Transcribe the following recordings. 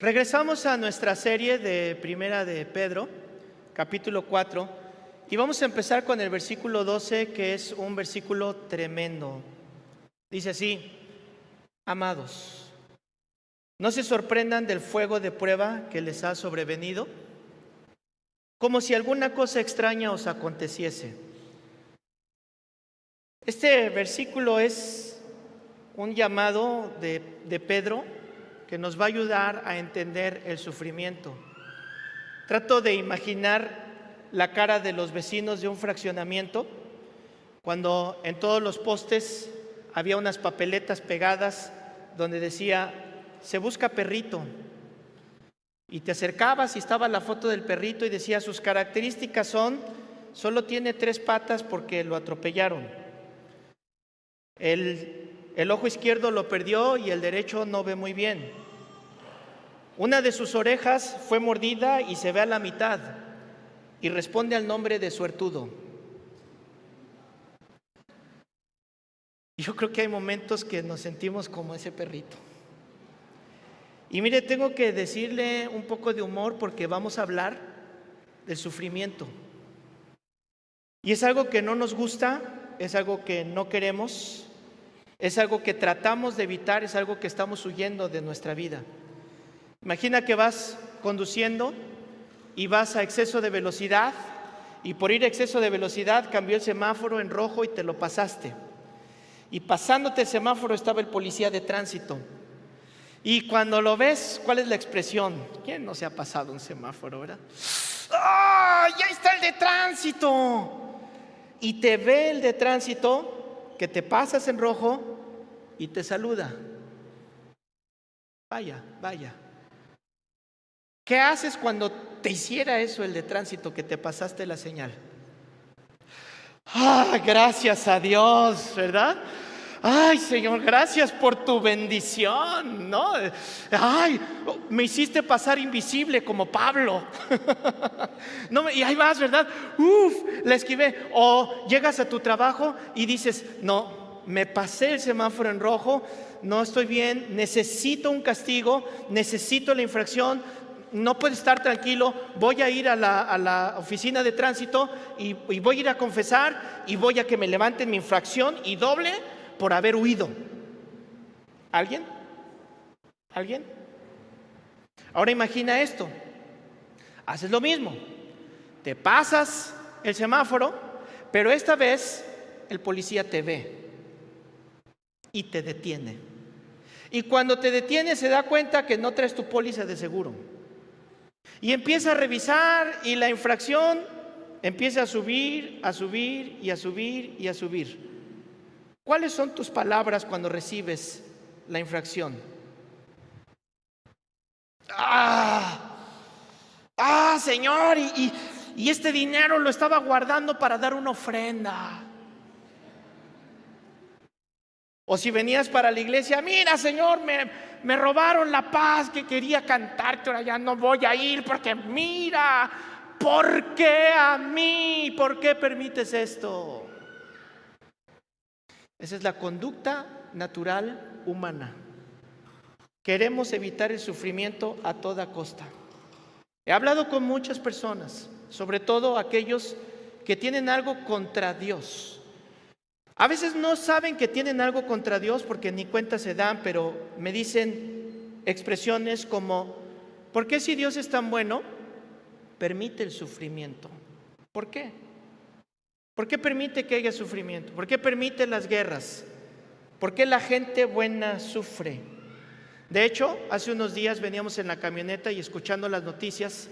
Regresamos a nuestra serie de Primera de Pedro, capítulo 4, y vamos a empezar con el versículo 12, que es un versículo tremendo. Dice así: amados, no se sorprendan del fuego de prueba que les ha sobrevenido, como si alguna cosa extraña os aconteciese. Este versículo es un llamado de Pedro que nos va a ayudar a entender el sufrimiento. Trato de imaginar la cara de los vecinos de un fraccionamiento cuando en todos los postes había unas papeletas pegadas donde decía: se busca perrito, y te acercabas y estaba la foto del perrito y decía: sus características son, solo tiene 3 patas porque lo atropellaron, el ojo izquierdo lo perdió y el derecho no ve muy bien, una de sus orejas fue mordida y se ve a la mitad y responde al nombre de suertudo. Yo creo que hay momentos que nos sentimos como ese perrito. Y mire, tengo que decirle un poco de humor porque vamos a hablar del sufrimiento. Y es algo que no nos gusta, es algo que no queremos, es algo que tratamos de evitar, es algo que estamos huyendo de nuestra vida. Imagina que vas conduciendo y vas a exceso de velocidad, y por ir a exceso de velocidad cambió el semáforo en rojo y te lo pasaste. Y pasándote el semáforo estaba el policía de tránsito. Y cuando lo ves, ¿cuál es la expresión? ¿Quién no se ha pasado un semáforo, verdad? ¡Ah! ¡Ya está el de tránsito! Y te ve el de tránsito, que te pasas en rojo y te saluda. Vaya, vaya. ¿Qué haces cuando te hiciera eso el de tránsito, que te pasaste la señal? ¡Ah, gracias a Dios!, ¿verdad? ¡Ay, Señor, gracias por tu bendición!, ¿no? ¡Ay, me hiciste pasar invisible como Pablo! No, y ahí vas, ¿verdad? ¡Uf! La esquivé. O llegas a tu trabajo y dices: no, me pasé el semáforo en rojo, no estoy bien, necesito un castigo, necesito la infracción. No puedo estar tranquilo, voy a ir a la oficina de tránsito y voy a ir a confesar y voy a que me levanten mi infracción y doble por haber huido. ¿Alguien? ¿Alguien? Ahora imagina esto. Haces lo mismo. Te pasas el semáforo, pero esta vez el policía te ve y te detiene. Y cuando te detiene se da cuenta que no traes tu póliza de seguro. Y empieza a revisar y la infracción empieza a subir, a subir y a subir y a subir. ¿Cuáles son tus palabras cuando recibes la infracción? Señor, y este dinero lo estaba guardando para dar una ofrenda. O si venías para la iglesia: mira, Señor, me robaron la paz que quería cantarte, ahora ya no voy a ir porque mira, ¿por qué a mí? ¿Por qué permites esto? Esa es la conducta natural humana. Queremos evitar el sufrimiento a toda costa. He hablado con muchas personas, sobre todo aquellos que tienen algo contra Dios. A veces no saben que tienen algo contra Dios porque ni cuenta se dan, pero me dicen expresiones como: ¿por qué, si Dios es tan bueno, permite el sufrimiento? ¿Por qué? ¿Por qué permite que haya sufrimiento? ¿Por qué permite las guerras? ¿Por qué la gente buena sufre? De hecho, hace unos días veníamos en la camioneta y escuchando las noticias,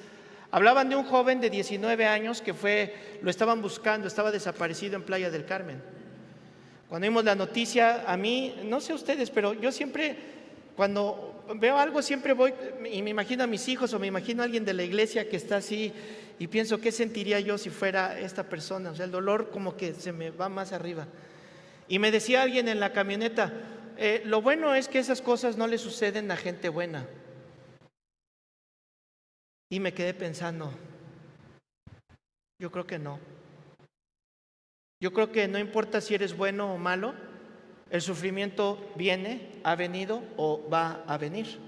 hablaban de un joven de 19 años que lo estaban buscando, estaba desaparecido en Playa del Carmen. Cuando vimos la noticia, a mí, no sé ustedes, pero yo siempre, cuando veo algo, siempre voy y me imagino a mis hijos o me imagino a alguien de la iglesia que está así y pienso: ¿qué sentiría yo si fuera esta persona? O sea, el dolor como que se me va más arriba. Y me decía alguien en la camioneta: lo bueno es que esas cosas no le suceden a gente buena. Y me quedé pensando: yo creo que no. Yo creo que no importa si eres bueno o malo, el sufrimiento viene, ha venido o va a venir.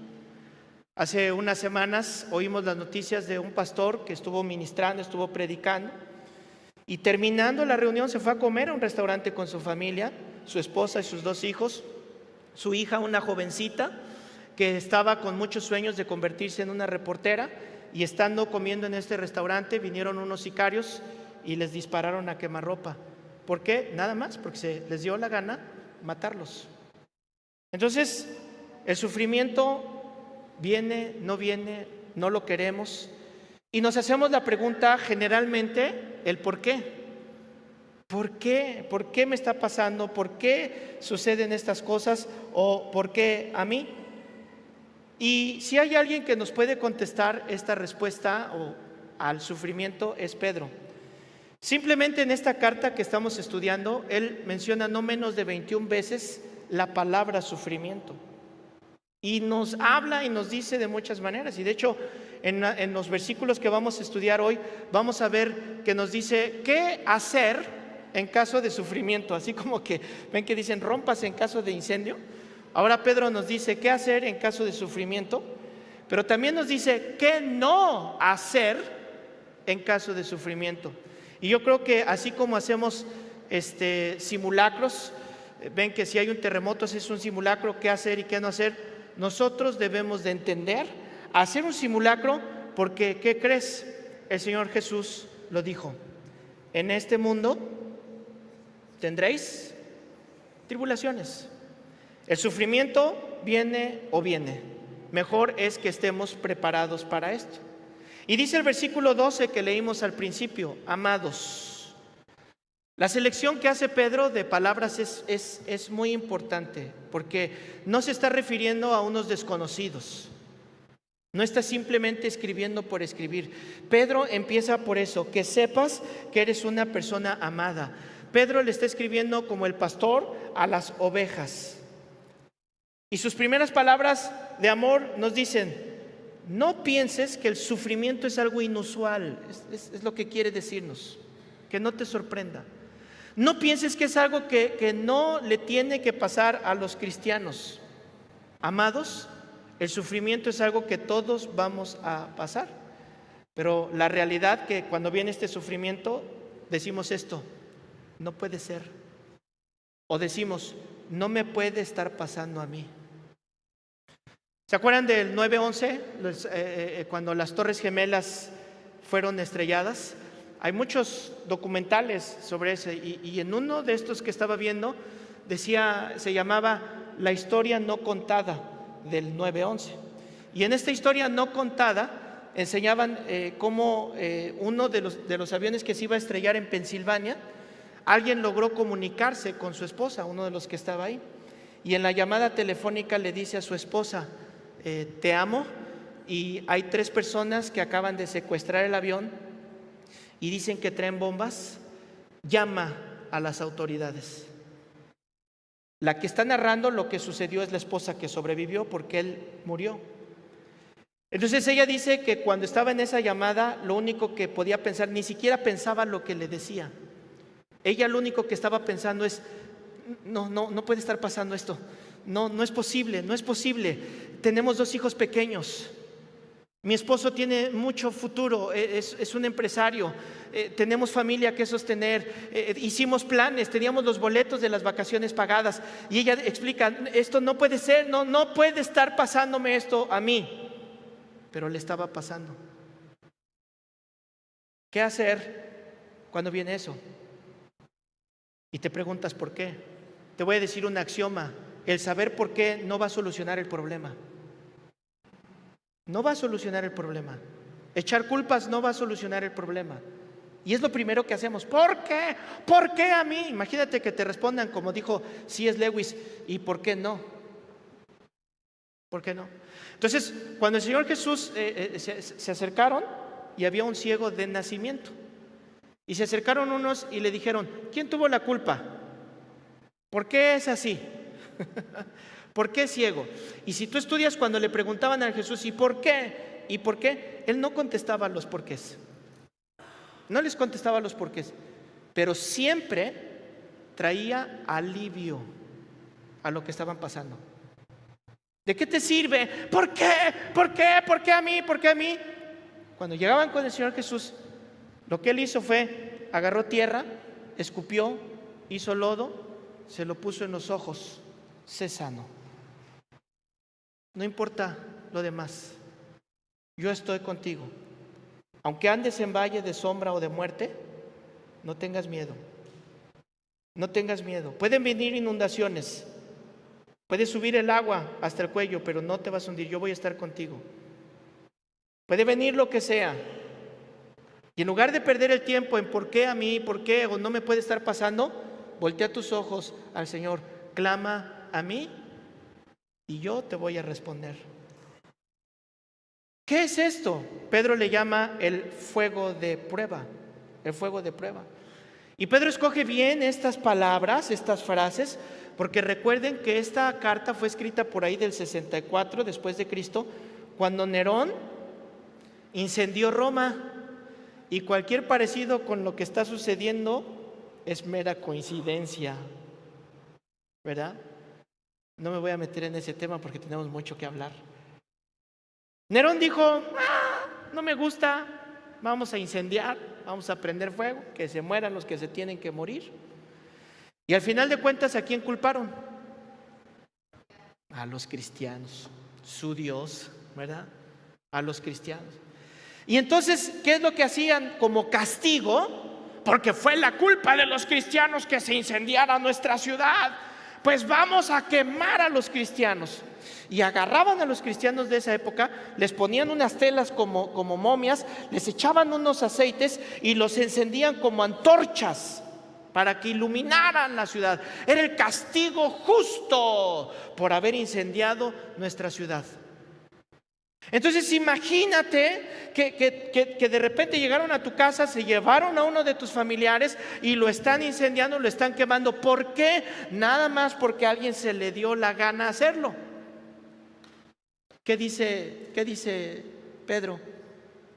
Hace unas semanas oímos las noticias de un pastor que estuvo ministrando, estuvo predicando, y terminando la reunión se fue a comer a un restaurante con su familia, su esposa y sus 2 hijos, su hija, una jovencita que estaba con muchos sueños de convertirse en una reportera, y estando comiendo en este restaurante vinieron unos sicarios y les dispararon a quemarropa. ¿Por qué? Nada más, porque se les dio la gana matarlos. Entonces, el sufrimiento viene, no lo queremos, y nos hacemos la pregunta generalmente, el por qué. ¿Por qué? ¿Por qué me está pasando? ¿Por qué suceden estas cosas? ¿O por qué a mí? Y si hay alguien que nos puede contestar esta respuesta al sufrimiento, es Pedro. Simplemente en esta carta que estamos estudiando, él menciona no menos de 21 veces la palabra sufrimiento. Y nos habla y nos dice de muchas maneras. Y de hecho, en los versículos que vamos a estudiar hoy, vamos a ver que nos dice qué hacer en caso de sufrimiento. Así como que, ven que dicen, rómpase en caso de incendio. Ahora Pedro nos dice qué hacer en caso de sufrimiento, pero también nos dice qué no hacer en caso de sufrimiento. Y yo creo que así como hacemos simulacros, ven que si hay un terremoto es un simulacro, qué hacer y qué no hacer, nosotros debemos de entender, hacer un simulacro, porque ¿qué crees? El Señor Jesús lo dijo: en este mundo tendréis tribulaciones. El sufrimiento viene o viene. Mejor es que estemos preparados para esto. Y dice el versículo 12 que leímos al principio: amados. La selección que hace Pedro de palabras es muy importante, porque no se está refiriendo a unos desconocidos. No está simplemente escribiendo por escribir. Pedro empieza por eso: que sepas que eres una persona amada. Pedro le está escribiendo como el pastor a las ovejas. Y sus primeras palabras de amor nos dicen: no pienses que el sufrimiento es algo inusual. Es lo que quiere decirnos, que no te sorprenda. No pienses que es algo que no le tiene que pasar a los cristianos. Amados, el sufrimiento es algo que todos vamos a pasar. Pero la realidad que cuando viene este sufrimiento decimos esto: no puede ser. O decimos: no me puede estar pasando a mí. ¿Se acuerdan del 9/11? Cuando las Torres Gemelas fueron estrelladas. Hay muchos documentales sobre eso, y en uno de estos que estaba viendo se llamaba La historia no contada del 9/11. Y en esta historia no contada enseñaban cómo uno de los aviones que se iba a estrellar en Pensilvania, alguien logró comunicarse con su esposa, uno de los que estaba ahí, y en la llamada telefónica le dice a su esposa: te amo, y hay 3 personas que acaban de secuestrar el avión y dicen que traen bombas, llama a las autoridades. La que está narrando lo que sucedió es la esposa, que sobrevivió porque él murió. Entonces ella dice que cuando estaba en esa llamada, lo único que podía pensar, ni siquiera pensaba lo que le decía. Ella lo único que estaba pensando es: no puede estar pasando esto. No es posible, no es posible. Tenemos 2 hijos pequeños. Mi esposo tiene mucho futuro, es un empresario. Tenemos familia que sostener. Hicimos planes, teníamos los boletos de las vacaciones pagadas. Y ella explica: esto no puede ser, no puede estar pasándome esto a mí. Pero le estaba pasando. ¿Qué hacer cuando viene eso? Y te preguntas por qué. Te voy a decir un axioma: el saber por qué no va a solucionar el problema. No va a solucionar el problema. Echar culpas no va a solucionar el problema. Y es lo primero que hacemos. ¿Por qué? ¿Por qué a mí? Imagínate que te respondan como dijo C.S. Lewis: ¿y por qué no? ¿Por qué no? Entonces, cuando el Señor Jesús se acercaron, y había un ciego de nacimiento, y se acercaron unos y le dijeron: ¿quién tuvo la culpa? ¿Por qué es así? ¿Por qué es ciego? Y si tú estudias, cuando le preguntaban a Jesús: ¿y por qué? ¿Y por qué? Él no contestaba los porqués. No les contestaba los porqués, pero siempre traía alivio a lo que estaban pasando. ¿De qué te sirve? ¿Por qué? ¿Por qué? ¿Por qué a mí? ¿Por qué a mí? Cuando llegaban con el Señor Jesús, lo que Él hizo fue, agarró tierra, escupió, hizo lodo, se lo puso en los ojos, sé sano. No importa lo demás, yo estoy contigo. Aunque andes en valle de sombra o de muerte, no tengas miedo. No tengas miedo. Pueden venir inundaciones, puede subir el agua hasta el cuello, pero no te vas a hundir, yo voy a estar contigo. Puede venir lo que sea. Y en lugar de perder el tiempo en por qué a mí, por qué o no me puede estar pasando, voltea tus ojos al Señor, clama a mí y yo te voy a responder. ¿Qué es esto? Pedro le llama el fuego de prueba, el fuego de prueba. Y Pedro escoge bien estas palabras, estas frases, porque recuerden que esta carta fue escrita por ahí del 64 después de Cristo, cuando Nerón incendió Roma, y cualquier parecido con lo que está sucediendo es mera coincidencia, ¿verdad? No me voy a meter en ese tema porque tenemos mucho que hablar. Nerón dijo, no me gusta, vamos a incendiar, vamos a prender fuego, que se mueran los que se tienen que morir. Y al final de cuentas, ¿a quién culparon? A los cristianos, su Dios, ¿verdad? A los cristianos. Y entonces, ¿qué es lo que hacían como castigo? Porque fue la culpa de los cristianos que se incendiara nuestra ciudad. Pues vamos a quemar a los cristianos. Y agarraban a los cristianos de esa época, les ponían unas telas como momias, les echaban unos aceites y los encendían como antorchas para que iluminaran la ciudad. Era el castigo justo por haber incendiado nuestra ciudad. Entonces imagínate que de repente llegaron a tu casa, se llevaron a uno de tus familiares y lo están incendiando, lo están quemando. ¿Por qué? Nada más porque a alguien se le dio la gana hacerlo. ¿Qué dice Pedro?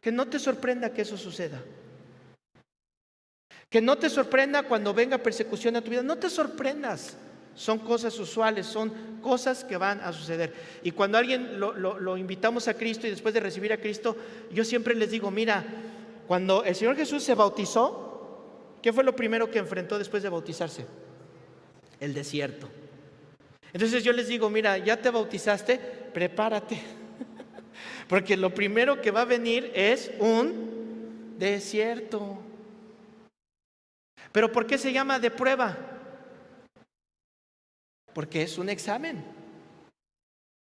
Que no te sorprenda que eso suceda. Que no te sorprenda cuando venga persecución a tu vida. No te sorprendas. Son cosas usuales, son cosas que van a suceder. Y cuando a alguien lo invitamos a Cristo y después de recibir a Cristo, yo siempre les digo, mira, cuando el Señor Jesús se bautizó, ¿qué fue lo primero que enfrentó después de bautizarse? El desierto. Entonces yo les digo, mira, ya te bautizaste, prepárate. Porque lo primero que va a venir es un desierto. ¿Pero por qué se llama de prueba? Porque es un examen.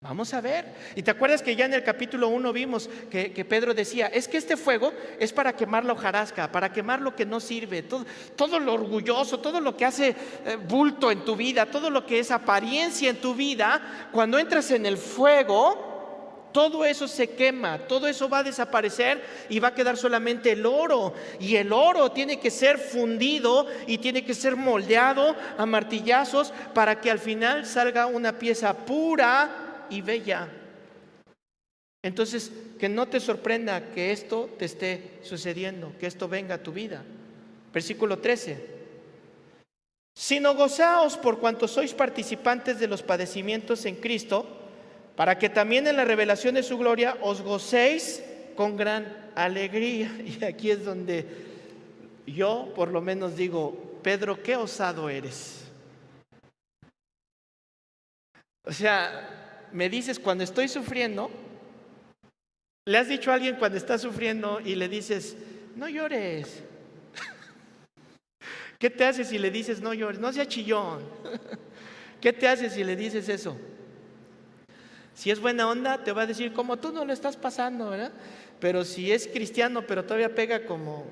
Vamos a ver. Y te acuerdas que ya en el capítulo 1 vimos que Pedro decía, es que este fuego es para quemar la hojarasca, para quemar lo que no sirve, todo lo orgulloso, todo lo que hace bulto en tu vida, todo lo que es apariencia en tu vida. Cuando entras en el fuego, todo eso se quema, todo eso va a desaparecer y va a quedar solamente el oro. Y el oro tiene que ser fundido y tiene que ser moldeado a martillazos para que al final salga una pieza pura y bella. Entonces, que no te sorprenda que esto te esté sucediendo, que esto venga a tu vida. Versículo 13. Sino gozaos por cuanto sois participantes de los padecimientos en Cristo, para que también en la revelación de su gloria os gocéis con gran alegría. Y aquí es donde yo por lo menos digo, Pedro, qué osado eres. O sea, me dices cuando estoy sufriendo, le has dicho a alguien cuando está sufriendo y le dices, no llores. ¿Qué te haces si le dices no llores? No seas chillón. ¿Qué te haces si le dices eso? Si es buena onda, te va a decir, como tú no lo estás pasando, ¿verdad? Pero si es cristiano, pero todavía pega como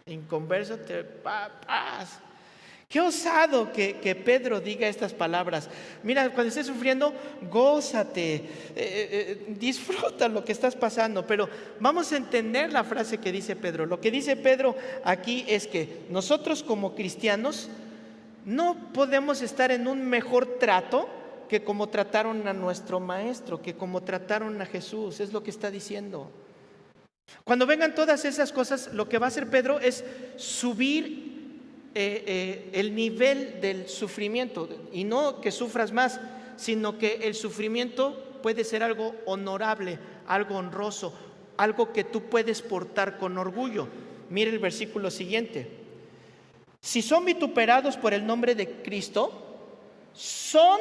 inconverso, paz. Qué osado que Pedro diga estas palabras. Mira, cuando estés sufriendo, gózate, disfruta lo que estás pasando. Pero vamos a entender la frase que dice Pedro. Lo que dice Pedro aquí es que nosotros como cristianos no podemos estar en un mejor trato que como trataron a nuestro maestro, que como trataron a Jesús. Es lo que está diciendo. Cuando vengan todas esas cosas, lo que va a hacer Pedro es subir el nivel del sufrimiento, y no que sufras más, sino que el sufrimiento puede ser algo honorable, algo honroso, algo que tú puedes portar con orgullo. Mire el versículo siguiente. Si son vituperados por el nombre de Cristo, son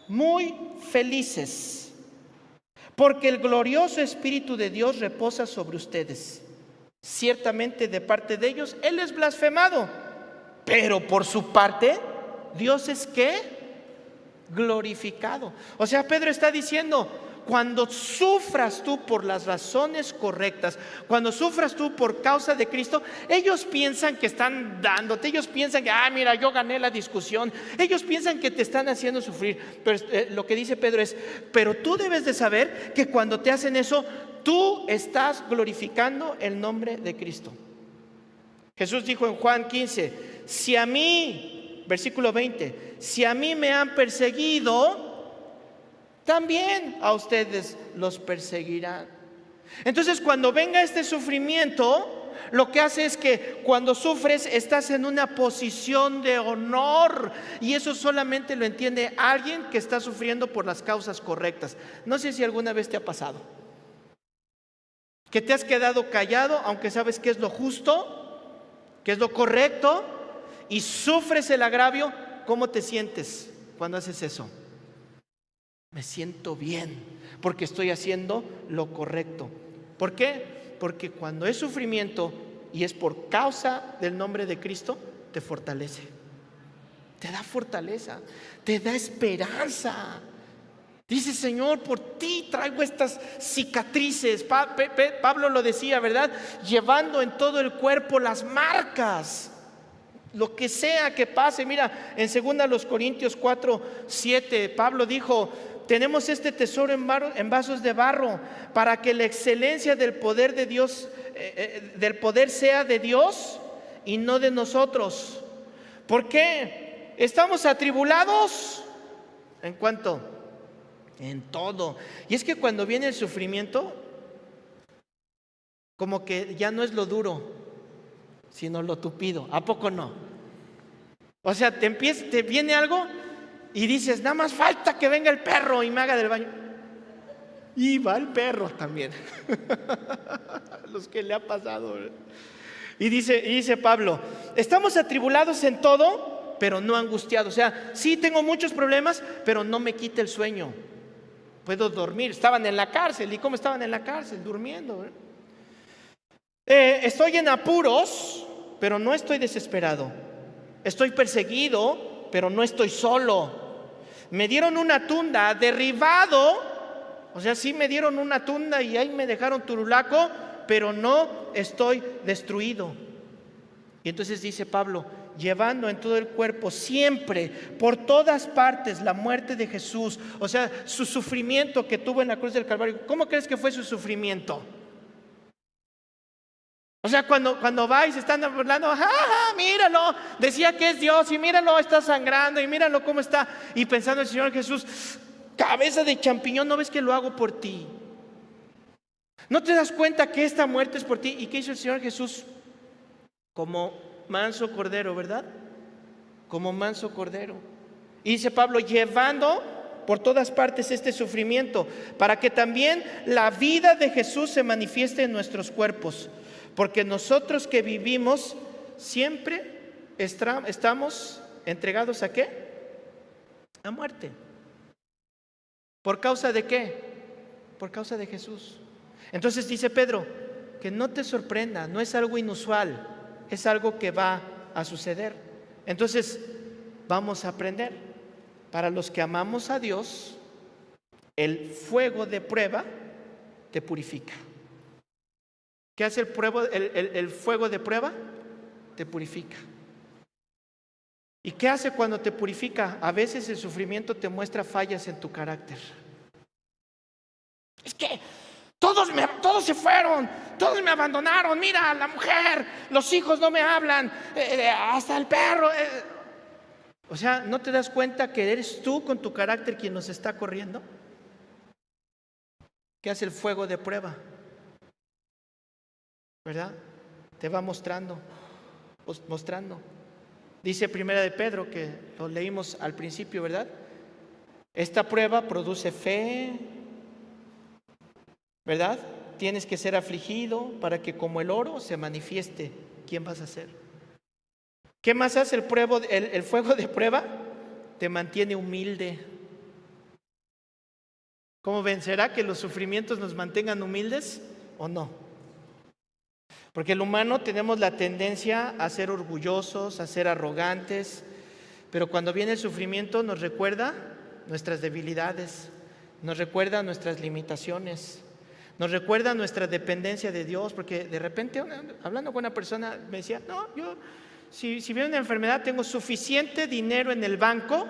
muy felices, porque el glorioso Espíritu de Dios reposa sobre ustedes. Ciertamente de parte de ellos, Él es blasfemado, pero por su parte, Dios es ¿qué? Glorificado. O sea, Pedro está diciendo, cuando sufras tú por las razones correctas, cuando sufras tú por causa de Cristo, ellos piensan que están dándote, ellos piensan que, mira, yo gané la discusión, ellos piensan que te están haciendo sufrir, pero lo que dice Pedro es, pero tú debes de saber que cuando te hacen eso, tú estás glorificando el nombre de Cristo. Jesús dijo en Juan 15, si a mí, versículo 20, si a mí me han perseguido, también a ustedes los perseguirán. Entonces, cuando venga este sufrimiento, lo que hace es que cuando sufres estás en una posición de honor, y eso solamente lo entiende alguien que está sufriendo por las causas correctas. No sé si alguna vez te ha pasado que te has quedado callado, aunque sabes que es lo justo, que es lo correcto, y sufres el agravio. ¿Cómo te sientes cuando haces eso? Me siento bien, porque estoy haciendo lo correcto. ¿Por qué? Porque cuando es sufrimiento y es por causa del nombre de Cristo, te fortalece, te da fortaleza, te da esperanza. Dice, Señor, por ti traigo estas cicatrices. Pablo lo decía, ¿verdad? Llevando en todo el cuerpo las marcas. Lo que sea que pase. Mira, en 2 Corintios 4:7, Pablo dijo, tenemos este tesoro en vasos de barro, para que la excelencia del poder de Dios, del poder sea de Dios y no de nosotros. ¿Por qué? ¿Estamos atribulados? ¿En cuánto? En todo. Y es que cuando viene el sufrimiento, como que ya no es lo duro, sino lo tupido. ¿A poco no? O sea, te viene algo y dices, nada más falta que venga el perro y me haga del baño. Y va el perro también. Los que le ha pasado. Y dice Pablo, estamos atribulados en todo, pero no angustiados. O sea, sí tengo muchos problemas, pero no me quita el sueño. Puedo dormir. Estaban en la cárcel. ¿Y cómo estaban en la cárcel? Durmiendo. Estoy en apuros, pero no estoy desesperado. Estoy perseguido, pero no estoy solo. Me dieron una tunda, derribado. O sea, sí me dieron una tunda y ahí me dejaron turulaco, pero no estoy destruido. Y entonces dice Pablo, llevando en todo el cuerpo siempre, por todas partes, la muerte de Jesús. O sea, su sufrimiento que tuvo en la cruz del Calvario. ¿Cómo crees que fue su sufrimiento? O sea, cuando va y se están burlando, míralo, decía que es Dios, y míralo, está sangrando, y míralo cómo está. Y pensando el Señor Jesús, cabeza de champiñón, ¿no ves que lo hago por ti? ¿No te das cuenta que esta muerte es por ti? ¿Y qué hizo el Señor Jesús? Como manso cordero, ¿verdad? Como manso cordero. Y dice Pablo, llevando por todas partes este sufrimiento, para que también la vida de Jesús se manifieste en nuestros cuerpos. Porque nosotros que vivimos siempre estamos entregados ¿a qué? A muerte. ¿Por causa de qué? Por causa de Jesús. Entonces dice Pedro, que no te sorprenda, no es algo inusual, es algo que va a suceder. Entonces vamos a aprender. Para los que amamos a Dios, el fuego de prueba te purifica. ¿Qué hace el fuego de prueba? Te purifica. ¿Y qué hace cuando te purifica? A veces el sufrimiento te muestra fallas en tu carácter. Es que todos se fueron, todos me abandonaron. Mira, la mujer, los hijos no me hablan, hasta el perro. O sea, ¿no te das cuenta que eres tú con tu carácter quien nos está corriendo? ¿Qué hace el fuego de prueba? ¿Verdad? Te va mostrando. Dice Primera de Pedro, que lo leímos al principio, ¿verdad? Esta prueba produce fe, ¿verdad? Tienes que ser afligido para que como el oro se manifieste quién vas a ser. ¿Qué más hace el fuego de prueba? Te mantiene humilde. ¿Cómo ven? ¿Será que los sufrimientos nos mantengan humildes o no? Porque el humano tenemos la tendencia a ser orgullosos, a ser arrogantes, pero cuando viene el sufrimiento nos recuerda nuestras debilidades, nos recuerda nuestras limitaciones, nos recuerda nuestra dependencia de Dios, porque de repente, hablando con una persona, me decía, no, yo, si viene una enfermedad, tengo suficiente dinero en el banco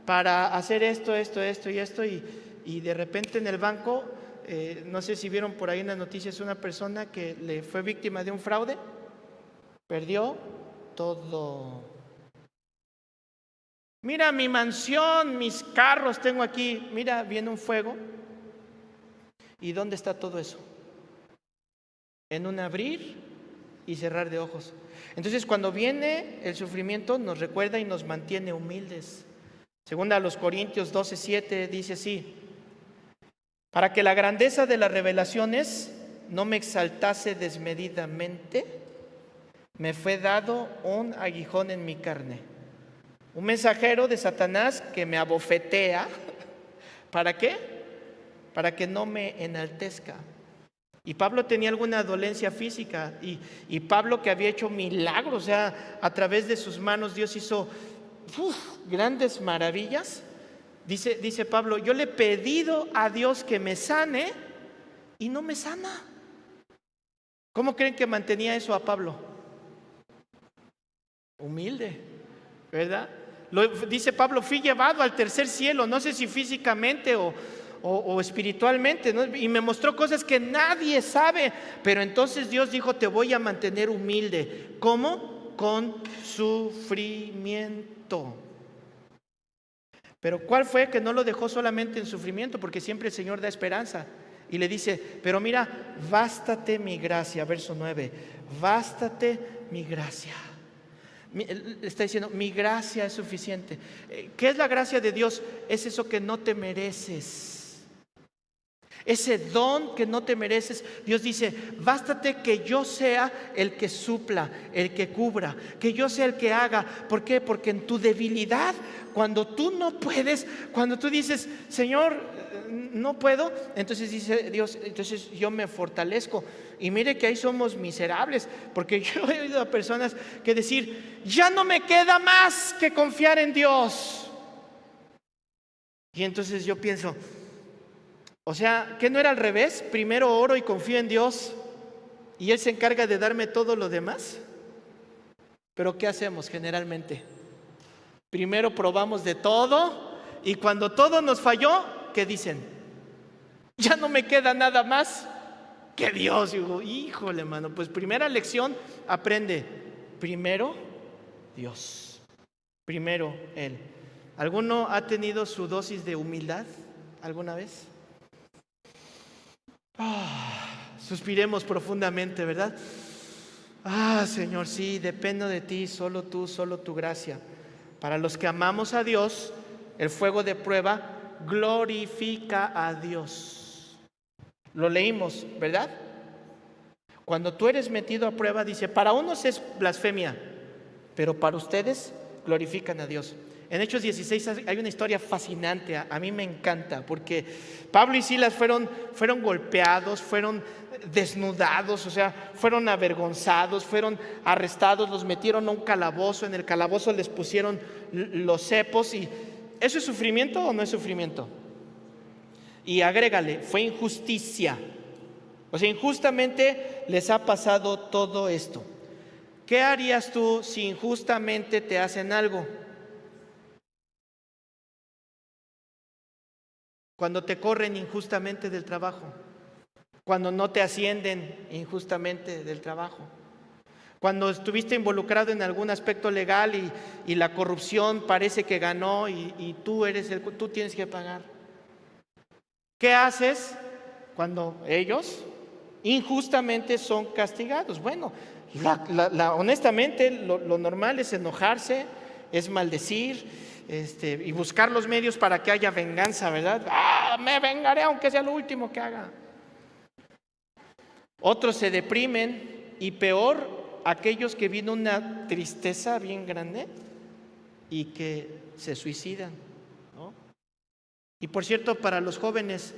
para hacer esto y esto, y de repente en el banco, no sé si vieron por ahí en las noticias, una persona que le fue víctima de un fraude, perdió todo. Mira mi mansión, mis carros tengo aquí, mira, viene un fuego. ¿Y dónde está todo eso? En un abrir y cerrar de ojos. Entonces, cuando viene el sufrimiento, nos recuerda y nos mantiene humildes. Segunda a los Corintios 12:7 dice así: para que la grandeza de las revelaciones no me exaltase desmedidamente, me fue dado un aguijón en mi carne, un mensajero de Satanás que me abofetea. ¿Para qué? Para que no me enaltezca. Y Pablo tenía alguna dolencia física, y Pablo, que había hecho milagros, o sea, a través de sus manos Dios hizo grandes maravillas. Dice Pablo, yo le he pedido a Dios que me sane y no me sana. ¿Cómo creen que mantenía eso a Pablo? Humilde, ¿verdad? Dice Pablo, fui llevado al tercer cielo, no sé si físicamente o espiritualmente, ¿no? Y me mostró cosas que nadie sabe, pero entonces Dios dijo, te voy a mantener humilde. ¿Cómo? Con sufrimiento. Pero ¿cuál fue? Que no lo dejó solamente en sufrimiento, porque siempre el Señor da esperanza. Y le dice, pero mira, bástate mi gracia, verso 9, bástate mi gracia. Está diciendo, mi gracia es suficiente. ¿Qué es la gracia de Dios? Es eso que no te mereces. Ese don que no te mereces. Dios dice, bástate que yo sea el que supla, el que cubra, que yo sea el que haga. ¿Por qué? Porque en tu debilidad, cuando tú no puedes, cuando tú dices, Señor, no puedo, entonces dice Dios, entonces yo me fortalezco. Y mire que ahí somos miserables, porque yo he oído a personas que decir, ya no me queda más que confiar en Dios. Y entonces yo pienso, o sea, ¿qué no era al revés? Primero oro y confío en Dios y Él se encarga de darme todo lo demás. Pero ¿qué hacemos generalmente? Primero probamos de todo y cuando todo nos falló, ¿qué dicen? Ya no me queda nada más que Dios. Y digo, híjole, hermano, pues primera lección, aprende. Primero Dios, primero Él. ¿Alguno ha tenido su dosis de humildad alguna vez? Suspiremos profundamente, ¿verdad? Señor, sí, dependo de ti, solo tú, solo tu gracia. Para los que amamos a Dios, el fuego de prueba glorifica a Dios. Lo leímos, ¿verdad? Cuando tú eres metido a prueba, dice, para unos es blasfemia, pero para ustedes glorifican a Dios. En Hechos 16 hay una historia fascinante, a mí me encanta, porque Pablo y Silas fueron golpeados, fueron desnudados, o sea, fueron avergonzados, fueron arrestados, los metieron a un calabozo, en el calabozo les pusieron los cepos. Y ¿eso es sufrimiento o no es sufrimiento? Y agrégale, fue injusticia. O sea, injustamente les ha pasado todo esto. ¿Qué harías tú si injustamente te hacen algo? Cuando te corren injustamente del trabajo, cuando no te ascienden injustamente del trabajo, cuando estuviste involucrado en algún aspecto legal y la corrupción parece que ganó y tú tienes que pagar. ¿Qué haces cuando ellos injustamente son castigados? Bueno, honestamente lo normal es enojarse, es maldecir, y buscar los medios para que haya venganza, ¿verdad? Me vengaré aunque sea lo último que haga. Otros se deprimen y peor, aquellos que vienen una tristeza bien grande y que se suicidan, ¿no? Y por cierto, para los jóvenes,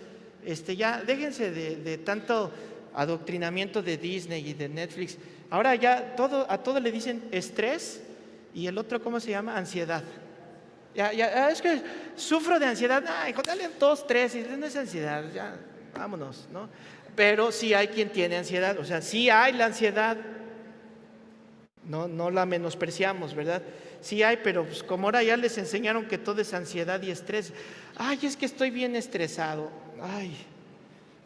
ya déjense de tanto adoctrinamiento de Disney y de Netflix. Ahora ya a todo le dicen estrés y el otro, ¿cómo se llama? Ansiedad. Es que sufro de ansiedad. Hijo, dale 2, 3, y no es ansiedad, ya, vámonos, ¿no? Pero sí hay quien tiene ansiedad, o sea, sí hay la ansiedad. No la menospreciamos, ¿verdad? Sí hay, pero pues como ahora ya les enseñaron que todo es ansiedad y estrés. Es que estoy bien estresado.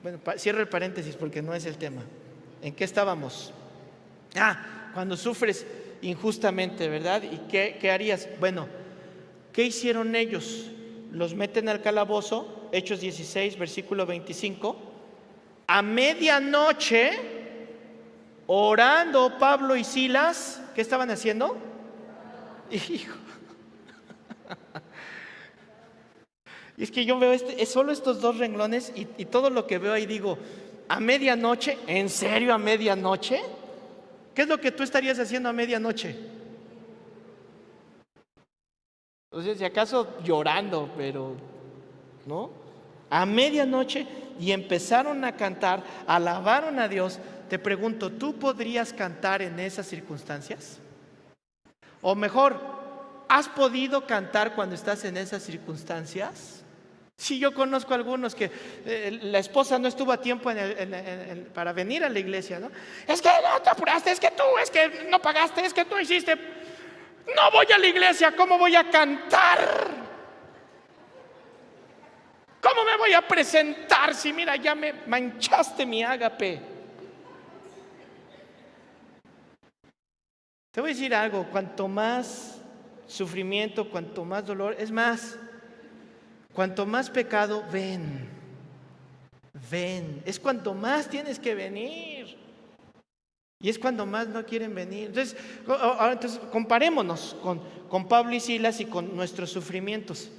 Bueno, cierro el paréntesis porque no es el tema. ¿En qué estábamos? Cuando sufres injustamente, ¿verdad? ¿Y qué harías? Bueno, ¿qué hicieron ellos? Los meten al calabozo, Hechos 16, versículo 25. A medianoche, orando Pablo y Silas, ¿qué estaban haciendo? Hijo. Y es que yo veo solo estos 2 renglones y todo lo que veo ahí digo, a medianoche, ¿en serio a medianoche? ¿Qué es lo que tú estarías haciendo a medianoche? O sea, si acaso llorando, pero ¿no? A medianoche, y empezaron a cantar, alabaron a Dios. Te pregunto, ¿tú podrías cantar en esas circunstancias? O mejor, ¿has podido cantar cuando estás en esas circunstancias? Sí, yo conozco algunos que la esposa no estuvo a tiempo para venir a la iglesia, ¿no? Es que no te apuraste, es que no pagaste, es que tú hiciste. No voy a la iglesia, ¿cómo voy a cantar? ¿Cómo me voy a presentar si mira, ya me manchaste mi ágape? Te voy a decir algo, cuanto más sufrimiento, cuanto más dolor, es más, cuanto más pecado, ven, es cuanto más tienes que venir. Y es cuando más no quieren venir. Entonces comparémonos con Pablo y Silas y con nuestros sufrimientos.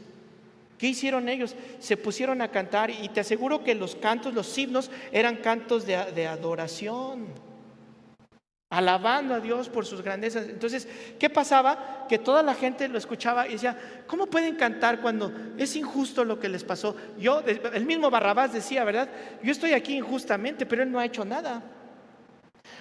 ¿Qué hicieron ellos? Se pusieron a cantar y te aseguro que los cantos, los himnos, eran cantos de adoración, alabando a Dios por sus grandezas. Entonces, ¿qué pasaba? Que toda la gente lo escuchaba y decía, ¿cómo pueden cantar cuando es injusto lo que les pasó? El mismo Barrabás decía, ¿verdad? Yo estoy aquí injustamente, pero él no ha hecho nada.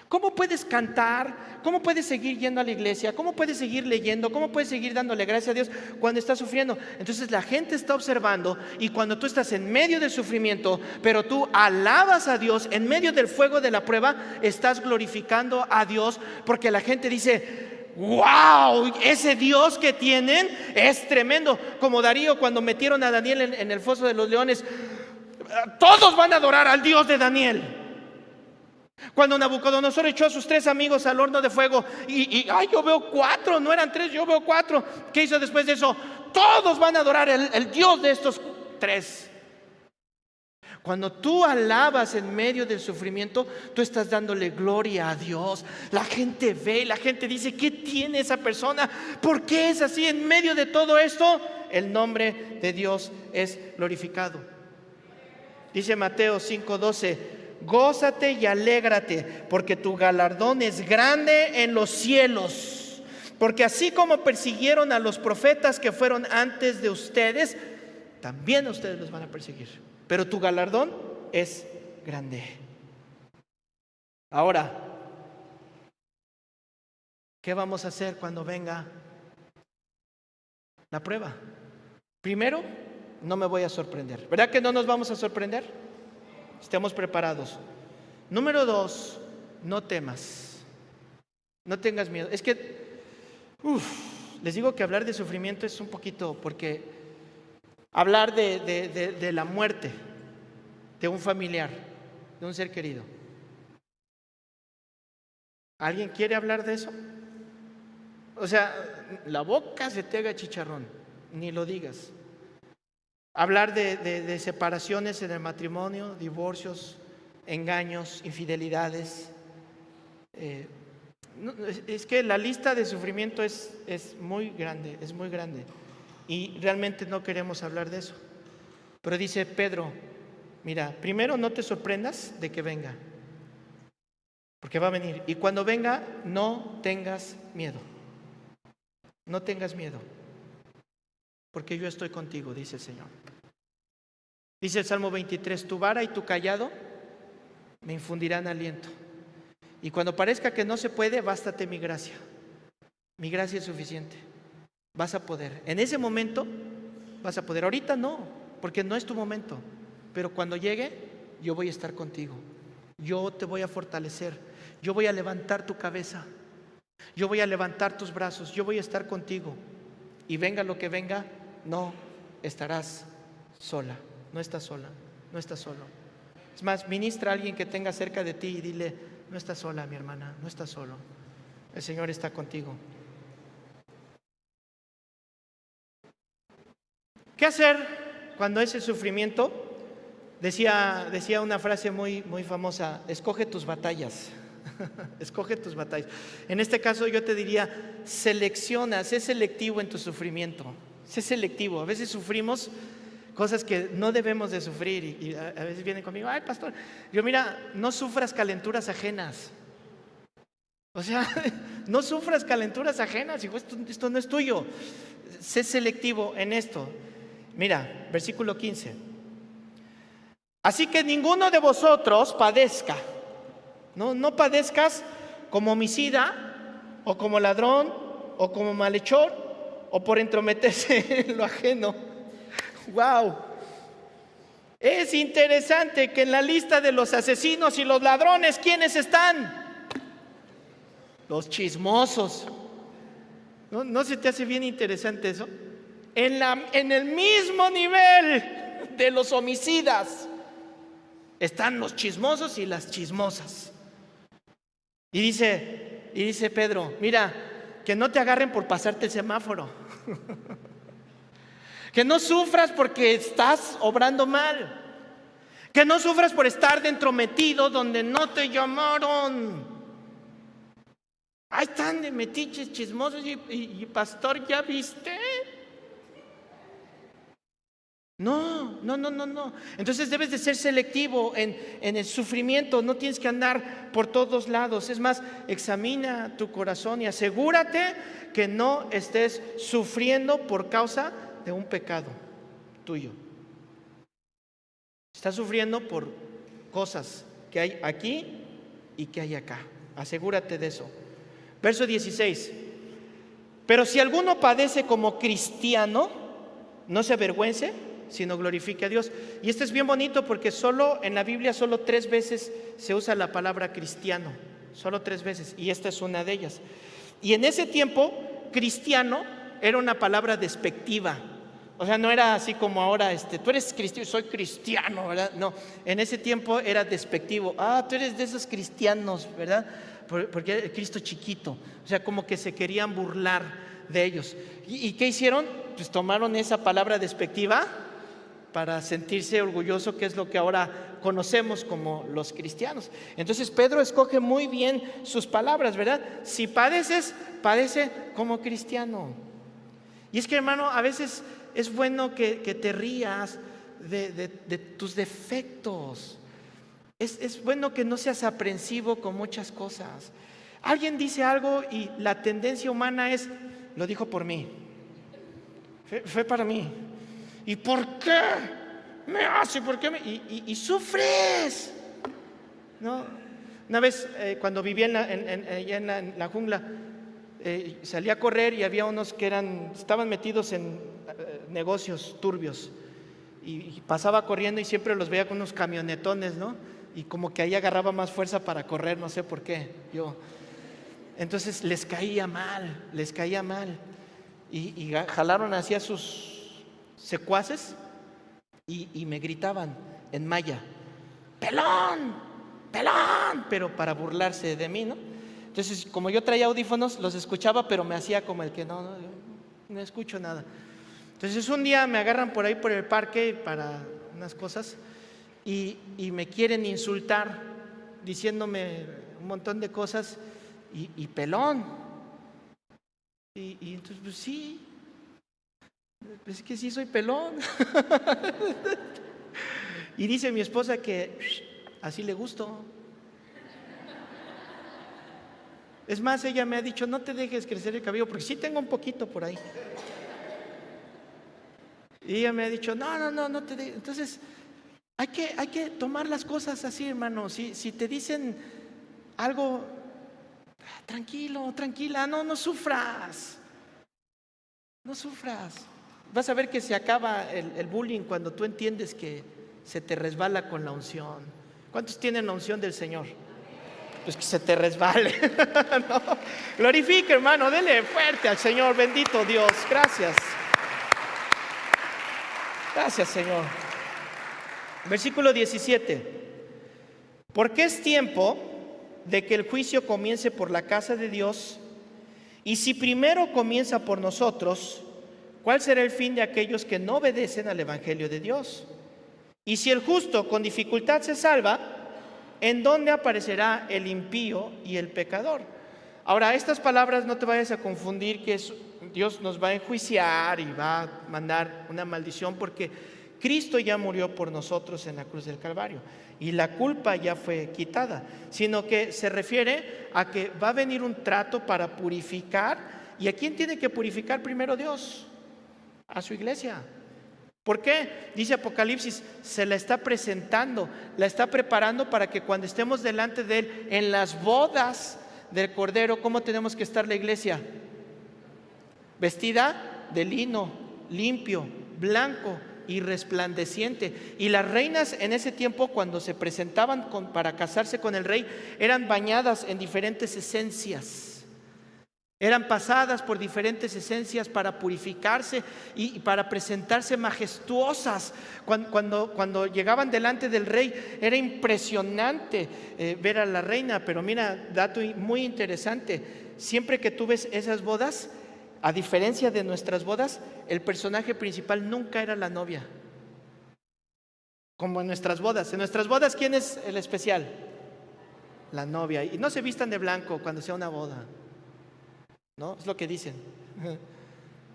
¿Cómo puedes cantar? ¿Cómo puedes seguir yendo a la iglesia? ¿Cómo puedes seguir leyendo? ¿Cómo puedes seguir dándole gracias a Dios cuando estás sufriendo? Entonces la gente está observando y cuando tú estás en medio del sufrimiento, pero tú alabas a Dios en medio del fuego de la prueba, estás glorificando a Dios porque la gente dice, ¡wow! Ese Dios que tienen es tremendo. Como Darío cuando metieron a Daniel en el foso de los leones, todos van a adorar al Dios de Daniel. Cuando Nabucodonosor echó a sus 3 amigos al horno de fuego yo veo 4, no eran 3, yo veo 4. ¿Qué hizo después de eso? Todos van a adorar el Dios de estos 3. Cuando tú alabas en medio del sufrimiento, tú estás dándole gloria a Dios. La gente ve, la gente dice, ¿qué tiene esa persona? ¿Por qué es así? En medio de todo esto, el nombre de Dios es glorificado. Dice Mateo 5:12, gózate y alégrate, porque tu galardón es grande en los cielos. Porque así como persiguieron a los profetas que fueron antes de ustedes, también ustedes los van a perseguir. Pero tu galardón es grande. Ahora, ¿qué vamos a hacer cuando venga la prueba? Primero, no me voy a sorprender. ¿Verdad que no nos vamos a sorprender? Estemos preparados. Número 2, no temas. No tengas miedo. Es que, les digo que hablar de sufrimiento es un poquito, porque hablar de la muerte de un familiar, de un ser querido. ¿Alguien quiere hablar de eso? O sea, la boca se te haga chicharrón, ni lo digas. Hablar de separaciones en el matrimonio, divorcios, engaños, infidelidades. Es que la lista de sufrimiento es muy grande, es muy grande. Y realmente no queremos hablar de eso. Pero dice Pedro, mira, primero no te sorprendas de que venga, porque va a venir. Y cuando venga, no tengas miedo. No tengas miedo, porque yo estoy contigo, dice el Señor. Dice el Salmo 23, tu vara y tu cayado me infundirán aliento. Y cuando parezca que no se puede, bástate mi gracia. Mi gracia es suficiente. Vas a poder. En ese momento vas a poder. Ahorita no, porque no es tu momento. Pero cuando llegue, yo voy a estar contigo. Yo te voy a fortalecer. Yo voy a levantar tu cabeza. Yo voy a levantar tus brazos. Yo voy a estar contigo. Y venga lo que venga, no estarás sola. No estás sola. No estás solo. Es más, ministra a alguien que tenga cerca de ti y dile, no estás sola, mi hermana. No estás solo. El Señor está contigo. ¿Qué hacer cuando ese sufrimiento? Decía una frase muy famosa, escoge tus batallas. Escoge tus batallas. En este caso yo te diría, selecciona, sé selectivo en tu sufrimiento. Sé selectivo. A veces sufrimos cosas que no debemos de sufrir y a veces vienen conmigo, ay pastor, yo mira, no sufras calenturas ajenas. O sea, no sufras calenturas ajenas, hijo, esto no es tuyo. Sé selectivo en esto. Mira, versículo 15. Así que ninguno de vosotros padezca. No padezcas como homicida, o como ladrón, o como malhechor, o por entrometerse en lo ajeno. ¡Wow! Es interesante que en la lista de los asesinos y los ladrones, ¿quiénes están? Los chismosos. ¿No se te hace bien interesante eso? En el mismo nivel de los homicidas están los chismosos y las chismosas. Y dice Pedro, mira, que no te agarren por pasarte el semáforo. Que no sufras porque estás obrando mal. Que no sufras por estar de entrometido donde no te llamaron. Ahí están de metiches chismosos y pastor, ¿ya viste? No. Entonces debes de ser selectivo en el sufrimiento. No tienes que andar por todos lados. Es más, examina tu corazón y asegúrate que no estés sufriendo por causa de un pecado tuyo. Estás sufriendo por cosas que hay aquí y que hay acá. Asegúrate de eso. Verso 16. Pero si alguno padece como cristiano, no se avergüence, sino glorifique a Dios. Y esto es bien bonito porque solo en la Biblia solo 3 veces se usa la palabra cristiano. Solo 3 veces. Y esta es una de ellas. Y en ese tiempo, cristiano era una palabra despectiva. O sea, no era así como ahora, tú eres cristiano, soy cristiano, ¿verdad? No, en ese tiempo era despectivo. Ah, tú eres de esos cristianos, ¿verdad? Porque era el Cristo chiquito. O sea, como que se querían burlar de ellos. ¿Y qué hicieron? Pues tomaron esa palabra despectiva para sentirse orgulloso, que es lo que ahora conocemos como los cristianos. Entonces Pedro escoge muy bien sus palabras, ¿verdad? Si padeces, padece como cristiano. Y es que, hermano, a veces es bueno que te rías de tus defectos. Es bueno que no seas aprensivo con muchas cosas. Alguien dice algo y la tendencia humana es, lo dijo por mí, fue para mí. ¿Y por qué me hace? ¿Por qué y sufres? ¿No? Una vez cuando vivía en la jungla, salí a correr y había unos que estaban metidos en negocios turbios y pasaba corriendo y siempre los veía con unos camionetones, ¿no? Y como que ahí agarraba más fuerza para correr, no sé por qué. Entonces les caía mal y jalaron hacia sus secuaces y me gritaban en maya, pelón, pero para burlarse de mí, ¿no? Entonces, como yo traía audífonos, los escuchaba, pero me hacía como el que no escucho nada. Entonces un día me agarran por ahí por el parque para unas cosas y me quieren insultar diciéndome un montón de cosas y pelón. Y entonces, pues sí. Es que sí soy pelón. Y dice mi esposa que así le gusto. Es más, ella me ha dicho, no te dejes crecer el cabello, porque sí tengo un poquito por ahí. Y ella me ha dicho, no te dejes. Entonces, hay que tomar las cosas así, hermano. Si te dicen algo, tranquilo, tranquila, no sufras. No sufras. Vas a ver que se acaba el bullying cuando tú entiendes que se te resbala con la unción. ¿Cuántos tienen la unción del Señor? Pues que se te resbale. No. Glorifique, hermano, dele fuerte al Señor. Bendito Dios. Gracias. Gracias, Señor. Versículo 17. Porque es tiempo de que el juicio comience por la casa de Dios, y si primero comienza por nosotros, ¿cuál será el fin de aquellos que no obedecen al Evangelio de Dios? Y si el justo con dificultad se salva, ¿en dónde aparecerá el impío y el pecador? Ahora, estas palabras no te vayas a confundir que Dios nos va a enjuiciar y va a mandar una maldición, porque Cristo ya murió por nosotros en la cruz del Calvario y la culpa ya fue quitada, sino que se refiere a que va a venir un trato para purificar. ¿Y a quién tiene que purificar primero Dios? A su iglesia. ¿Por qué? Dice Apocalipsis, se la está presentando, la está preparando para que cuando estemos delante de Él en las bodas del Cordero, ¿cómo tenemos que estar la iglesia? Vestida de lino, limpio, blanco y resplandeciente. Y las reinas en ese tiempo, cuando se presentaban para casarse con el rey, eran bañadas en diferentes esencias. Eran pasadas por diferentes esencias para purificarse y para presentarse majestuosas. Cuando llegaban delante del rey, era impresionante ver a la reina. Pero mira, dato muy interesante, siempre que tú ves esas bodas, a diferencia de nuestras bodas, el personaje principal nunca era la novia. Como en nuestras bodas. En nuestras bodas, ¿quién es el especial? La novia. Y no se vistan de blanco cuando sea una boda. ¿No? Es lo que dicen.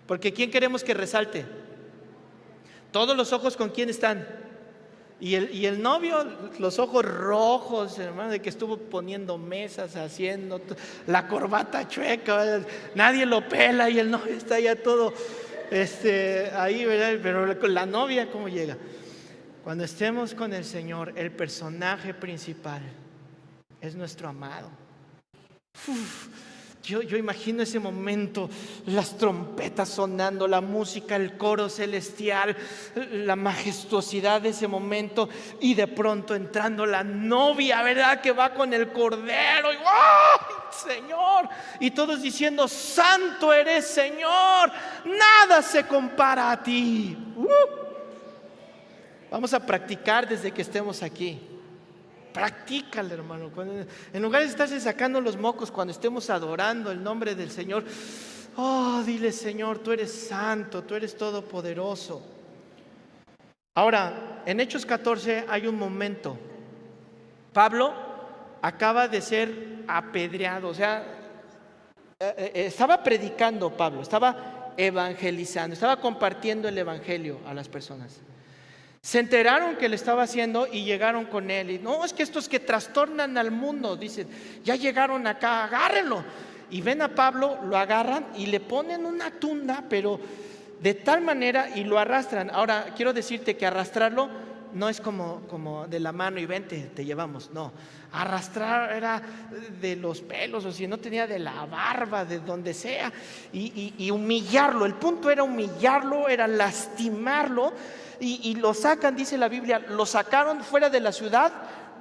Porque ¿quién queremos que resalte? Todos los ojos ¿con quién están? Y el novio, los ojos rojos, hermano, de que estuvo poniendo mesas, haciendo la corbata chueca, nadie lo pela y el novio está ya todo ahí, ¿verdad? Pero con la novia, ¿cómo llega? Cuando estemos con el Señor, el personaje principal es nuestro amado. Yo imagino ese momento, las trompetas sonando, la música, el coro celestial, la majestuosidad de ese momento, y de pronto entrando la novia, ¿verdad? Que va con el cordero, y ¡oh, Señor! Y todos diciendo, santo eres, Señor, nada se compara a ti. Vamos a practicar desde que estemos aquí. Practícale, hermano. En lugar de estarse sacando los mocos cuando estemos adorando el nombre del Señor, dile, Señor, tú eres santo, tú eres todopoderoso. Ahora, en Hechos 14 hay un momento. Pablo acaba de ser apedreado, o sea, estaba predicando Pablo, estaba evangelizando, estaba compartiendo el evangelio a las personas. Se enteraron que le estaba haciendo y llegaron con él. Y no, es que estos que trastornan al mundo, dicen, ya llegaron acá, agárrenlo. Y ven a Pablo, lo agarran y le ponen una tunda, pero de tal manera, y lo arrastran. Ahora, quiero decirte que arrastrarlo no es como de la mano y vente, te llevamos. No, arrastrar era de los pelos, o si no tenía de la barba, de donde sea, y humillarlo. El punto era humillarlo, era lastimarlo. Y lo sacan, dice la Biblia, lo sacaron fuera de la ciudad.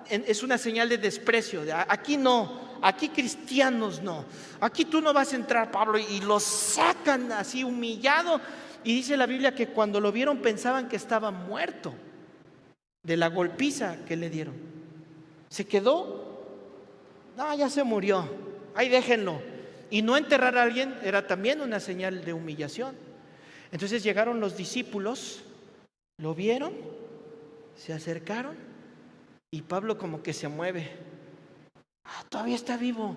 Es una señal de desprecio. Aquí no, aquí cristianos no, aquí tú no vas a entrar, Pablo. Y lo sacan así humillado. Y dice la Biblia que cuando lo vieron pensaban que estaba muerto de la golpiza que le dieron. Se quedó, no, ya se murió, ahí déjenlo. Y no enterrar a alguien era también una señal de humillación. Entonces llegaron los discípulos, lo vieron, se acercaron y Pablo como que se mueve. Todavía está vivo.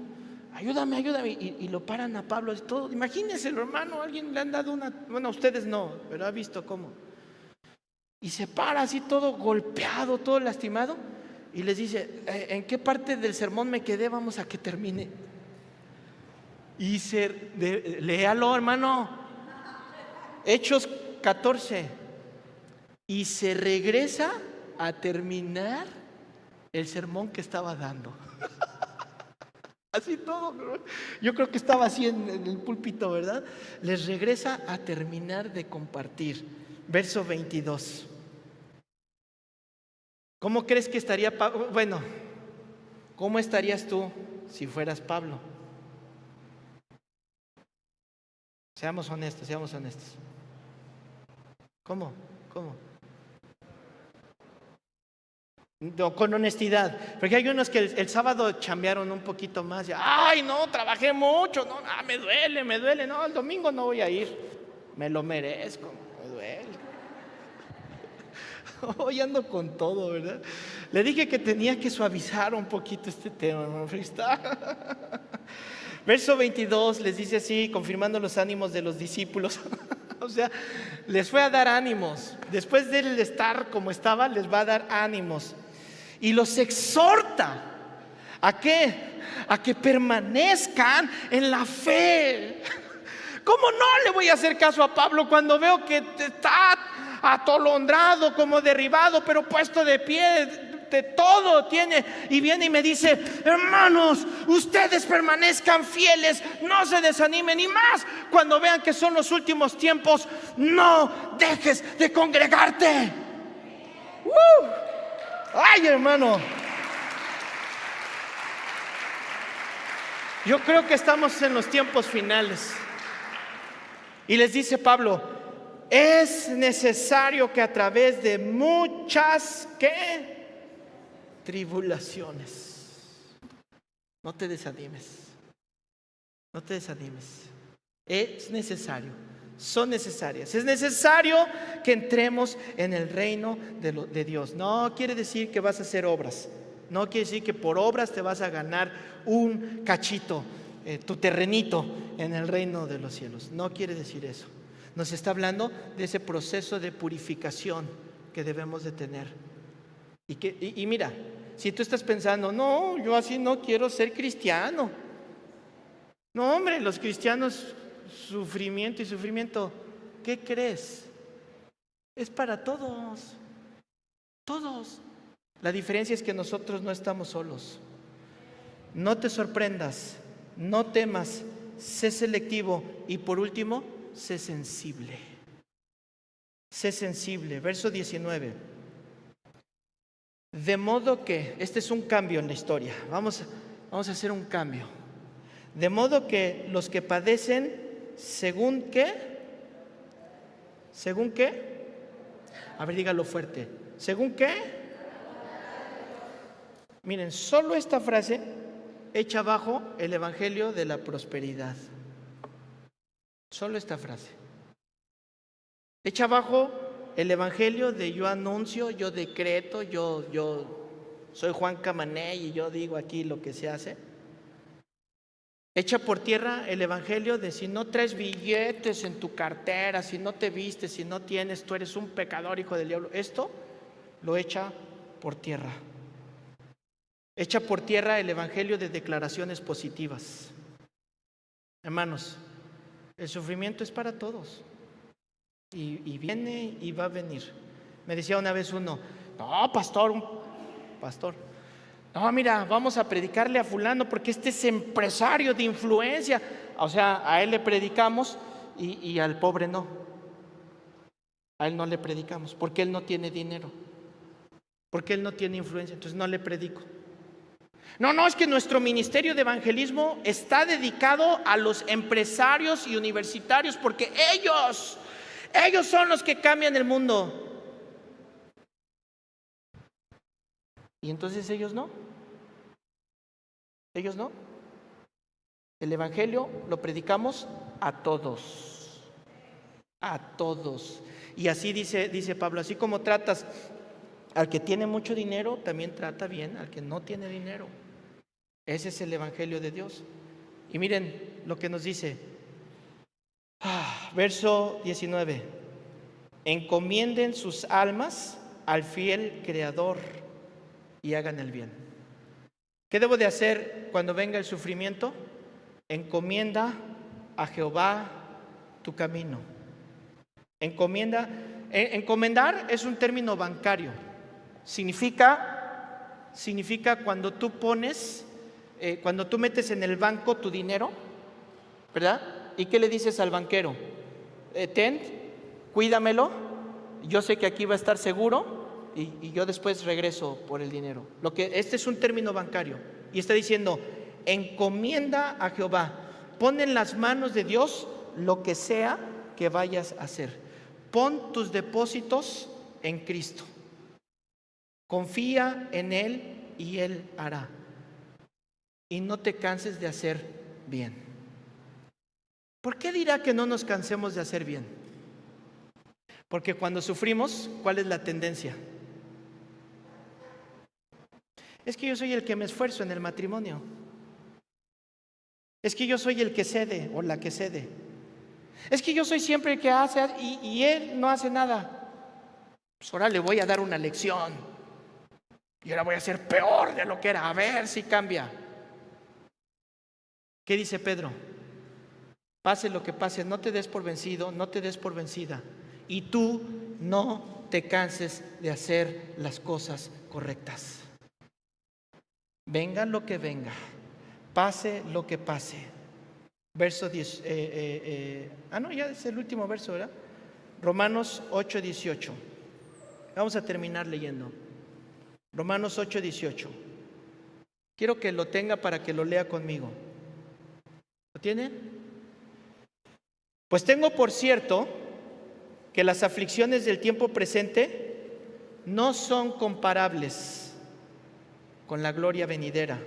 ayúdame, ayúdame. Y lo paran a Pablo. Y todo. Imagínense, hermano, alguien le han dado una, bueno, a ustedes no, pero ha visto cómo. Y se para así todo golpeado, todo lastimado. Y les dice, ¿en qué parte del sermón me quedé? Vamos a que termine. Y léalo, hermano. Hechos 14. Y se regresa a terminar el sermón que estaba dando. Así todo. Yo creo que estaba así en el púlpito, ¿verdad? Les regresa a terminar de compartir. Verso 22. ¿Cómo crees que estaría Pablo? Bueno, ¿cómo estarías tú si fueras Pablo? Seamos honestos, seamos honestos. ¿Cómo? No, con honestidad, porque hay unos que el sábado chambearon un poquito más. Ay, no, trabajé mucho, no, me duele, no, el domingo no voy a ir, me lo merezco, me duele. Hoy ando con todo, ¿verdad? Le dije que tenía que suavizar un poquito este tema, ¿no? Verso 22 les dice así, confirmando los ánimos de los discípulos. O sea, les fue a dar ánimos. Después de estar como estaba, les va a dar ánimos. Y los exhorta. ¿A qué? A que permanezcan en la fe. ¿Cómo no le voy a hacer caso a Pablo cuando veo que está atolondrado, como derribado, pero puesto de pie? De todo tiene, y viene y me dice, hermanos, ustedes permanezcan fieles, no se desanimen, y más cuando vean que son los últimos tiempos, no dejes de congregarte. Ay, hermano, yo creo que estamos en los tiempos finales. Y les dice Pablo, es necesario que a través de muchas tribulaciones. No te desanimes. No te desanimes. Es necesario. Son necesarias. Es necesario que entremos en el reino de Dios. No quiere decir que vas a hacer obras. No quiere decir que por obras te vas a ganar un cachito, tu terrenito en el reino de los cielos. No quiere decir eso. Nos está hablando de ese proceso de purificación que debemos de tener. Y mira, si tú estás pensando, no, yo así no quiero ser cristiano. No, hombre, los cristianos, sufrimiento, ¿qué crees? Es para todos, todos. La diferencia es que nosotros no estamos solos. No te sorprendas, no temas, sé selectivo y por último, sé sensible. Sé sensible. Verso 19. De modo que, este es un cambio en la historia, vamos a hacer un cambio. De modo que los que padecen, ¿según qué? ¿Según qué? A ver, dígalo fuerte. ¿Según qué? Miren, solo esta frase echa abajo el evangelio de la prosperidad. Solo esta frase. Echa abajo el evangelio de yo anuncio, yo decreto, yo soy Juan Camané y yo digo aquí lo que se hace. Echa por tierra el evangelio de si no traes billetes en tu cartera, si no te vistes, si no tienes, tú eres un pecador, hijo del diablo. Esto lo echa por tierra. Echa por tierra el evangelio de declaraciones positivas. Hermanos, el sufrimiento es para todos. Y viene y va a venir. Me decía una vez uno, no, pastor, no, mira, vamos a predicarle a fulano porque este es empresario de influencia. O sea, a él le predicamos y al pobre no. A él no le predicamos porque él no tiene dinero, porque él no tiene influencia, entonces no le predico. No, es que nuestro ministerio de evangelismo está dedicado a los empresarios y universitarios porque ellos son los que cambian el mundo. Y entonces ellos no. El evangelio lo predicamos a todos. A todos. Y así dice Pablo, así como tratas al que tiene mucho dinero, también trata bien al que no tiene dinero. Ese es el evangelio de Dios. Y miren lo que nos dice. Verso 19. Encomienden sus almas al fiel Creador y hagan el bien. ¿Qué debo de hacer cuando venga el sufrimiento? Encomienda a Jehová tu camino. Encomendar es un término bancario. Significa cuando tú pones, cuando tú metes en el banco tu dinero, ¿verdad? ¿Y qué le dices al banquero? Ten, cuídamelo, yo sé que aquí va a estar seguro y yo después regreso por el dinero. Este es un término bancario y está diciendo, encomienda a Jehová, pon en las manos de Dios lo que sea que vayas a hacer. Pon tus depósitos en Cristo. Confía en Él y Él hará. Y no te canses de hacer bien. ¿Por qué dirá que no nos cansemos de hacer bien? Porque cuando sufrimos, ¿cuál es la tendencia? Es que yo soy el que me esfuerzo en el matrimonio. Es que yo soy el que cede o la que cede. Es que yo soy siempre el que hace y él no hace nada. Pues ahora le voy a dar una lección. Y ahora voy a ser peor de lo que era. A ver si cambia. ¿Qué dice Pedro? Pase lo que pase, no te des por vencido, no te des por vencida. Y tú no te canses de hacer las cosas correctas. Venga lo que venga, pase lo que pase. Verso 10. Ya es el último verso, ¿verdad? Romanos 8:18. Vamos a terminar leyendo. Romanos 8:18. Quiero que lo tenga para que lo lea conmigo. ¿Lo tiene? Pues tengo por cierto que las aflicciones del tiempo presente no son comparables con la gloria venidera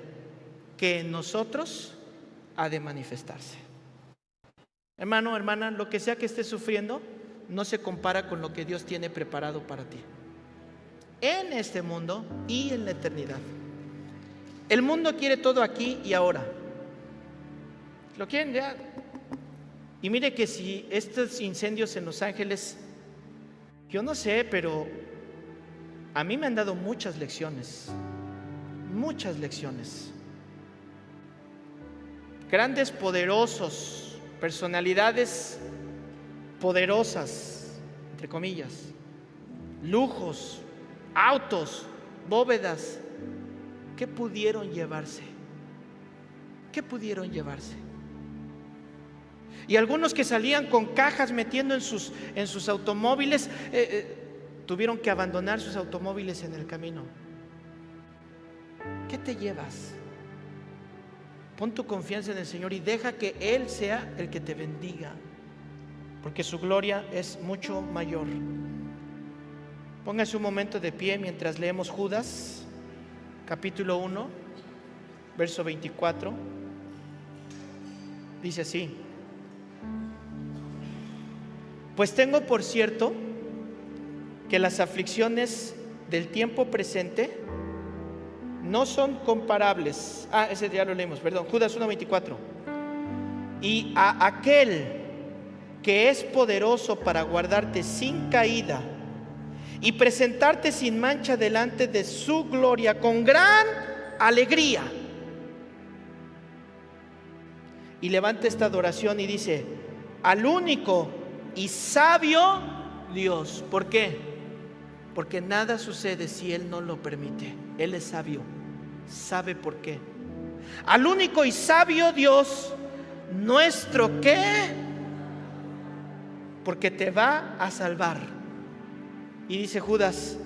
que en nosotros ha de manifestarse. Hermano, hermana, lo que sea que estés sufriendo no se compara con lo que Dios tiene preparado para ti en este mundo y en la eternidad. El mundo quiere todo aquí y ahora. Lo quieren ya. Y mire que si estos incendios en Los Ángeles, yo no sé, pero a mí me han dado muchas lecciones. Muchas lecciones. Grandes, poderosos, personalidades poderosas, entre comillas, lujos, autos, bóvedas, ¿qué pudieron llevarse? ¿Qué pudieron llevarse? Y algunos que salían con cajas metiendo en sus automóviles, tuvieron que abandonar sus automóviles en el camino. ¿Qué te llevas? Pon tu confianza en el Señor y deja que Él sea el que te bendiga, porque su gloria es mucho mayor. Póngase un momento de pie mientras leemos Judas, capítulo 1, verso 24. Dice así: pues tengo por cierto que las aflicciones del tiempo presente no son comparables. Ese ya lo leímos, perdón, Judas 1:24. Y a aquel que es poderoso para guardarte sin caída y presentarte sin mancha delante de su gloria con gran alegría. Y levanta esta adoración y dice: al único y sabio Dios. ¿Por qué? Porque nada sucede si Él no lo permite. Él es sabio, sabe por qué. Al único y sabio Dios nuestro, ¿qué? Porque te va a salvar. Y dice Judas: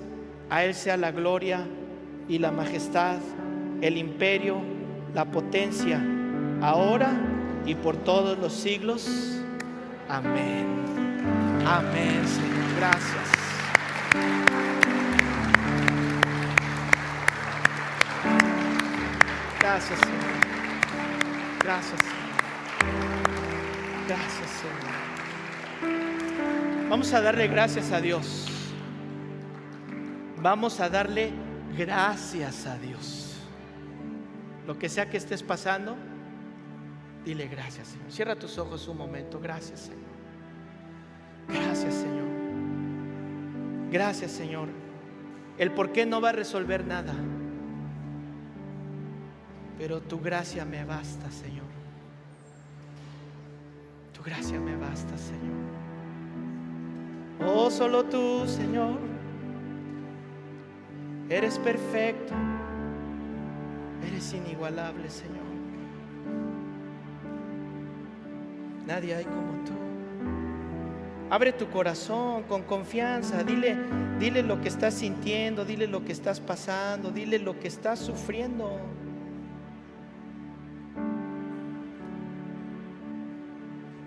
a Él sea la gloria y la majestad, el imperio, la potencia, ahora y por todos los siglos. Amén. Amén, Señor. Gracias. Gracias, Señor. Gracias, Señor. Gracias, Señor. Vamos a darle gracias a Dios. Vamos a darle gracias a Dios. Lo que sea que estés pasando, Dile gracias, Señor. Cierra tus ojos un momento. Gracias, Señor. Gracias, Señor. Gracias, Señor. El por qué no va a resolver nada, pero tu gracia me basta, Señor. Tu gracia me basta, Señor. Oh, solo tú, Señor, eres perfecto, eres inigualable, Señor. Nadie hay como tú. Abre tu corazón con confianza. Dile lo que estás sintiendo, dile lo que estás pasando, dile lo que estás sufriendo.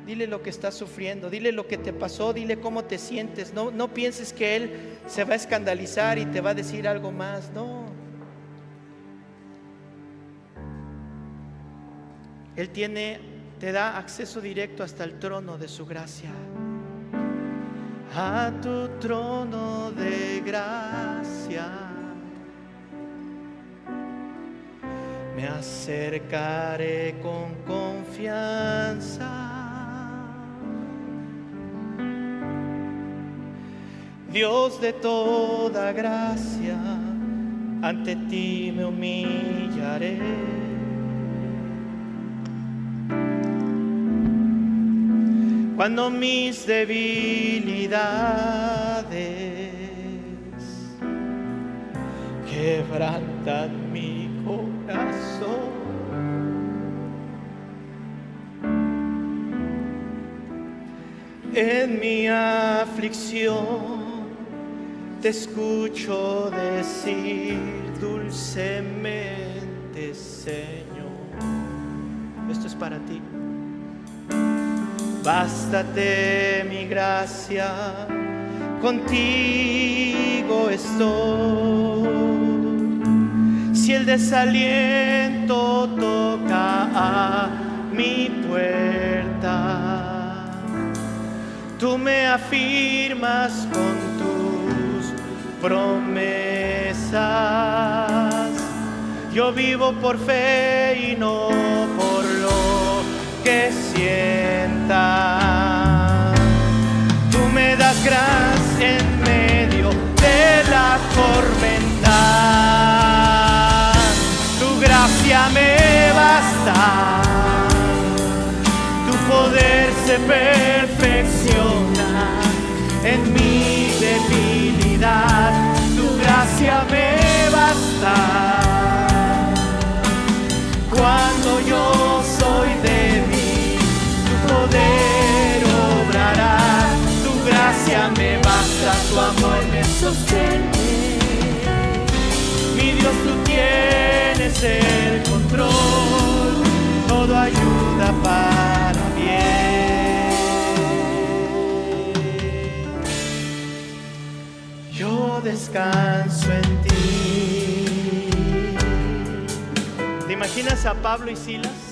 Dile lo que estás sufriendo, dile lo que te pasó, dile cómo te sientes. No pienses que Él se va a escandalizar y te va a decir algo más. No. Él te da acceso directo hasta el trono de su gracia. A tu trono de gracia me acercaré con confianza. Dios de toda gracia, ante ti me humillaré. Cuando mis debilidades quebrantan mi corazón, en mi aflicción te escucho decir dulcemente, Señor. Esto es para ti. Bástate mi gracia, contigo estoy. Si el desaliento toca a mi puerta, tú me afirmas con tus promesas. Yo vivo por fe y no por lo que sienta. Tú me das gracia en medio de la tormenta. Tu gracia me basta. Tu poder se perfecciona en mi debilidad. Tu gracia me basta. Cuando yo soy débil, tu poder obrará. Tu gracia me basta, tu amor me sostiene. Mi Dios, tú tienes el control, todo ayuda para bien. Yo descanso en ti. ¿Te imaginas a Pablo y Silas?